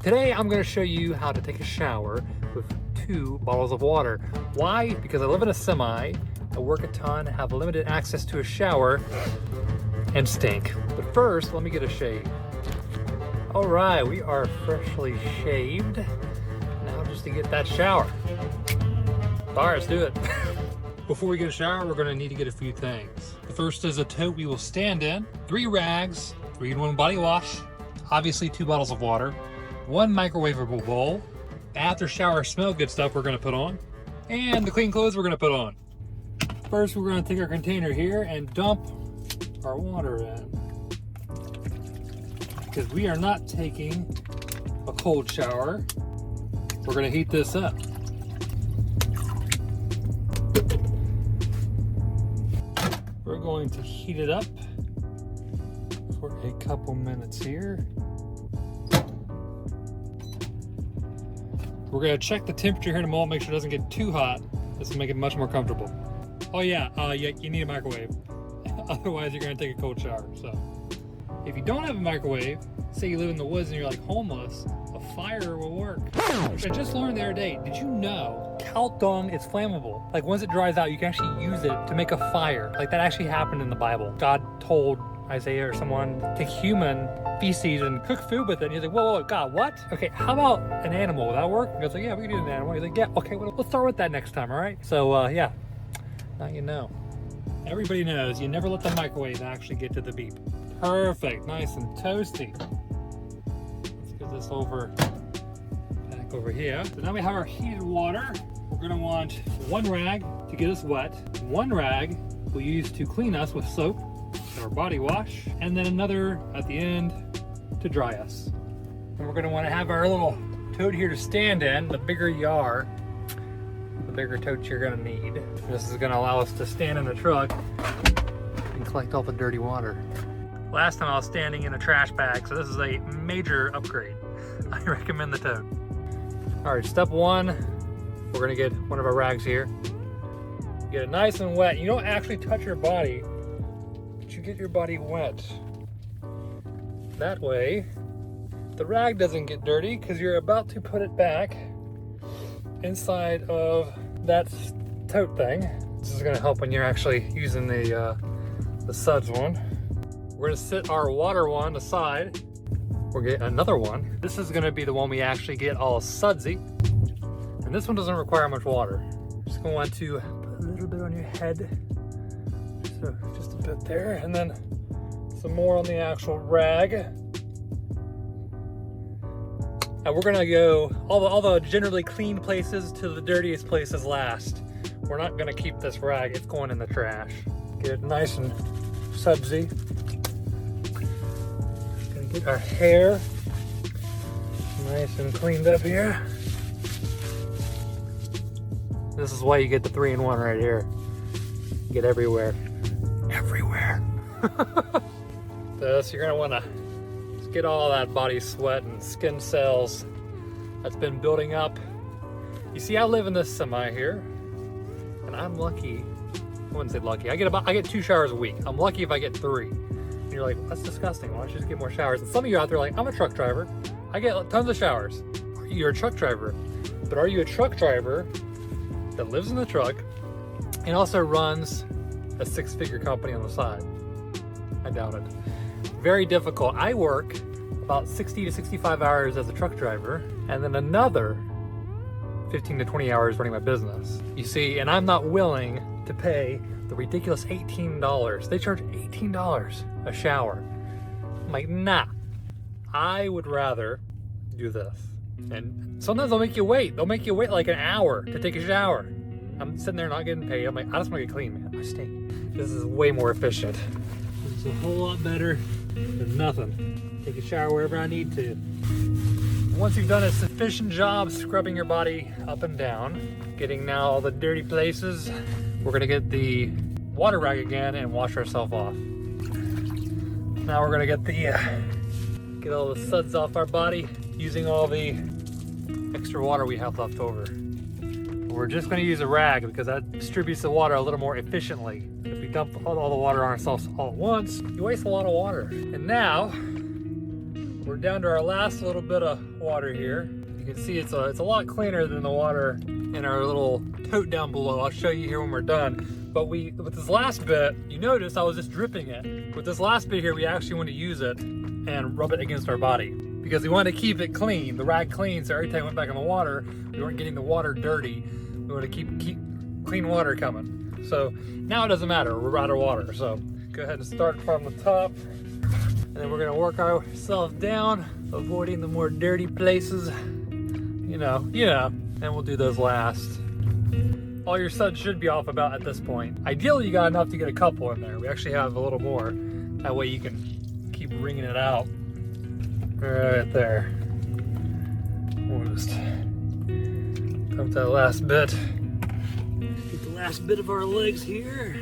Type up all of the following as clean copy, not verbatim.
Today I'm going to show you how to take a shower with 2 bottles of water. Why? Because I live in a semi, I work a ton, have limited access to a shower, and stink. But first, let me get a shave. All right, we are freshly shaved. Now just to get that shower. All right, let's do it. Before we get a shower, we're gonna need to get a few things. The first is a tote we will stand in, 3 rags, 3-in-1 body wash, obviously 2 bottles of water, 1 microwavable bowl, after shower smell good stuff we're gonna put on, and the clean clothes we're gonna put on. First, we're gonna take our container here and dump our water in. Because we are not taking a cold shower, we're gonna heat this up. We're going to heat it up for a couple minutes here. We're gonna check the temperature here in a moment, make sure it doesn't get too hot. This will make it much more comfortable. Oh yeah, you need a microwave. Otherwise you're gonna take a cold shower. So if you don't have a microwave, say you live in the woods and you're like homeless, a fire will work. Which I just learned the other day, did you know cow dung is flammable? Like once it dries out, you can actually use it to make a fire. Like that actually happened in the Bible. God told Isaiah or someone to take human feces and cook food with it. And he's like, whoa, God, what? Okay, how about an animal? Will that work? And God's like, yeah, we can do an animal. He's like, yeah, okay, well, let's start with that next time, all right? So yeah, now you know. Everybody knows you never let the microwave actually get to the beep. Perfect, nice and toasty. Let's get this back over here. So now we have our heated water. We're gonna want 1 rag to get us wet. 1 rag we'll use to clean us with soap, our body wash, and then another at the end to dry us. And we're gonna wanna have our little tote here to stand in. The bigger you are, the bigger tote you're gonna need. This is gonna allow us to stand in the truck and collect all the dirty water. Last time I was standing in a trash bag, so this is a major upgrade. I recommend the tote. All right, step 1, we're gonna get one of our rags here. Get it nice and wet. You don't actually touch your body, but you get your body wet. That way, the rag doesn't get dirty because you're about to put it back inside of that tote thing. This is gonna help when you're actually using the suds one. We're gonna sit our water one aside. We'll get another one. This is gonna be the one we actually get all sudsy. And this one doesn't require much water. Just gonna want to put a little bit on your head. So just a bit there, and then some more on the actual rag. And we're gonna go all the generally clean places to the dirtiest places last. We're not gonna keep this rag, it's going in the trash. Get it nice and sudsy. Gonna get our hair nice and cleaned up here. This is why you get the 3-in-1 right here. You get everywhere. Everywhere. So you're gonna wanna get all that body sweat and skin cells that's been building up. You see, I live in this semi here, and I'm lucky. I wouldn't say lucky. I get 2 showers a week. I'm lucky if I get 3. And you're like, well, that's disgusting. Why don't you just get more showers? And some of you out there are like, I'm a truck driver. I get tons of showers. You're a truck driver. But are you a truck driver that lives in the truck and also runs a 6-figure company on the side? I doubt it. Very difficult. I work about 60 to 65 hours as a truck driver, and then another 15 to 20 hours running my business. You see, and I'm not willing to pay the ridiculous $18. They charge $18 a shower. I'm like, nah. I would rather do this. And sometimes they'll make you wait. They'll make you wait like an hour to take a shower. I'm sitting there not getting paid. I'm like, I just want to get clean, man. I stink. This is way more efficient. It's a whole lot better than nothing. Take a shower wherever I need to. Once you've done a sufficient job scrubbing your body up and down, getting now all the dirty places, we're gonna get the water rag again and wash ourselves off. Now we're gonna get all the suds off our body using all the extra water we have left over. We're just going to use a rag because that distributes the water a little more efficiently. If we dump all the water on ourselves all at once, you waste a lot of water. And now we're down to our last little bit of water here. You can see it's a lot cleaner than the water in our little tote down below. I'll show you here when we're done. But with this last bit, you notice I was just dripping it. With this last bit here, we actually want to use it and rub it against our body because we want to keep it clean, the rag clean, so every time we went back in the water, we weren't getting the water dirty. We want to keep clean water coming. So now it doesn't matter, we're out of water. So go ahead and start from the top, and then we're gonna work ourselves down, avoiding the more dirty places. You know, and we'll do those last. All your suds should be off about at this point. Ideally, you got enough to get a couple in there. We actually have a little more. That way you can keep wringing it out. Right there. We'll just pump that last bit. Get the last bit of our legs here.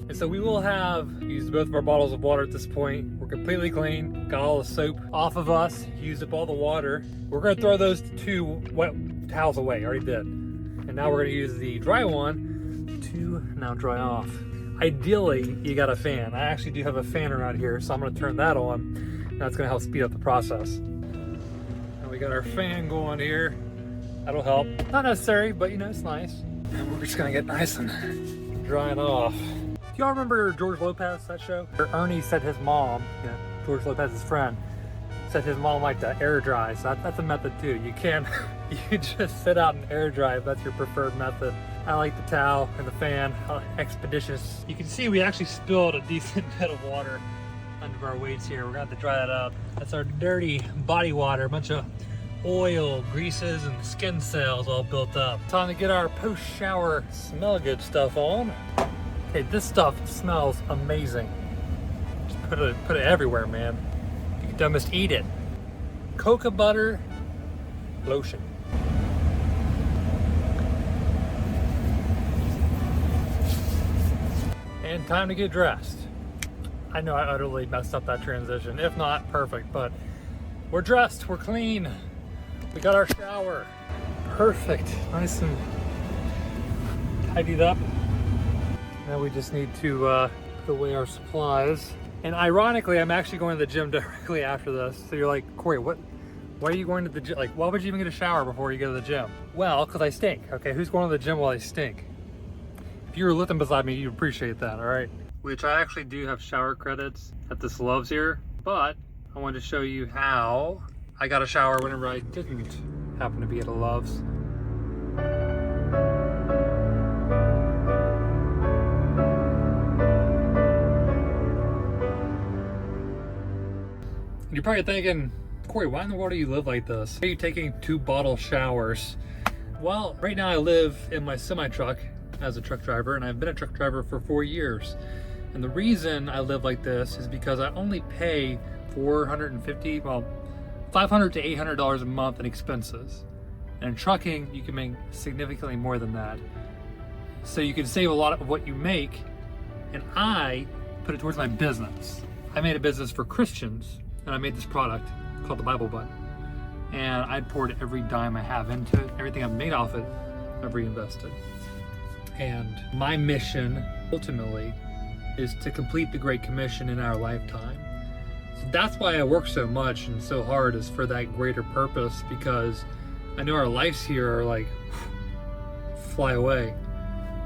And so we will have used both of our bottles of water at this point. We're completely clean, got all the soap off of us, used up all the water. We're gonna throw those 2 wet towels away, already did. And now we're gonna use the dry one to now dry off. Ideally, you got a fan. I actually do have a fan around here, so I'm gonna turn that on. And that's gonna help speed up the process. And we got our fan going here. That'll help. Not necessary, but you know, it's nice. And we're just gonna get nice and drying off. Do y'all remember George Lopez, that show? Ernie said his mom, George Lopez's friend, said his mom liked to air dry, so that's a method too. You can just sit out and air dry if that's your preferred method. I like the towel and the fan, expeditious. You can see we actually spilled a decent bit of water under our weights here. We're gonna have to dry that up. That's our dirty body water, a bunch of oil, greases, and skin cells all built up. Time to get our post-shower smell good stuff on. Okay, this stuff smells amazing. Just put it everywhere, man. You can almost eat it. Cocoa butter lotion. And time to get dressed. I know I utterly messed up that transition. If not, perfect, but we're dressed, we're clean. We got our shower. Perfect, nice and tidied up. Now we just need to put away our supplies. And ironically, I'm actually going to the gym directly after this. So you're like, Corey, why are you going to the gym? Like, why would you even get a shower before you go to the gym? Well, because I stink, okay? Who's going to the gym while I stink? If you were lifting beside me, you'd appreciate that, all right? Which I actually do have shower credits at this Love's here, but I wanted to show you how I got a shower whenever I didn't happen to be at a Love's. You're probably thinking, Corey, why in the world do you live like this? Why are you taking 2 bottle showers? Well, right now I live in my semi-truck as a truck driver, and I've been a truck driver for 4 years. And the reason I live like this is because I only pay $500 to $800 a month in expenses. And in trucking, you can make significantly more than that. So you can save a lot of what you make, and I put it towards my business. I made a business for Christians, and I made this product called the Bible Button. And I poured every dime I have into it. Everything I've made off it, I've reinvested. And my mission, ultimately, is to complete the Great Commission in our lifetime. So that's why I work so much and so hard, is for that greater purpose, because I know our lives here are like, fly away.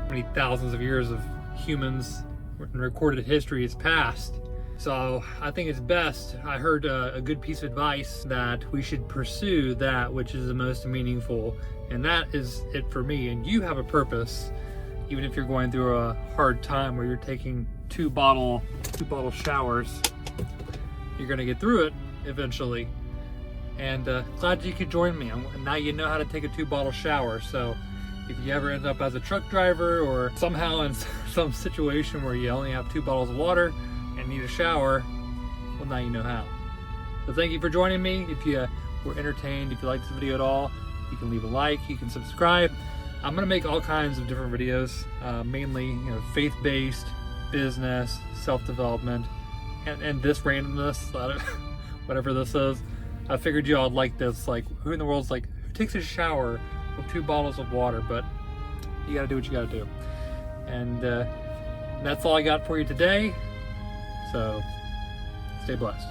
Many thousands of years of humans and recorded history has passed. So I think it's best, I heard a good piece of advice that we should pursue that which is the most meaningful, and that is it for me. And you have a purpose, even if you're going through a hard time where you're taking 2 bottle showers, you're gonna get through it eventually. And glad you could join me. Now you know how to take a 2 bottle shower. So if you ever end up as a truck driver, or somehow in some situation where you only have 2 bottles of water and need a shower, well, now you know how. So thank you for joining me. If you were entertained, if you liked this video at all, you can leave a like, you can subscribe. I'm gonna make all kinds of different videos, mainly faith-based, business, self-development, and this randomness, whatever this is. I figured you all would like this. Like, who in the world's like, who takes a shower with 2 bottles of water? But you gotta do what you gotta do. And that's all I got for you today. So stay blessed.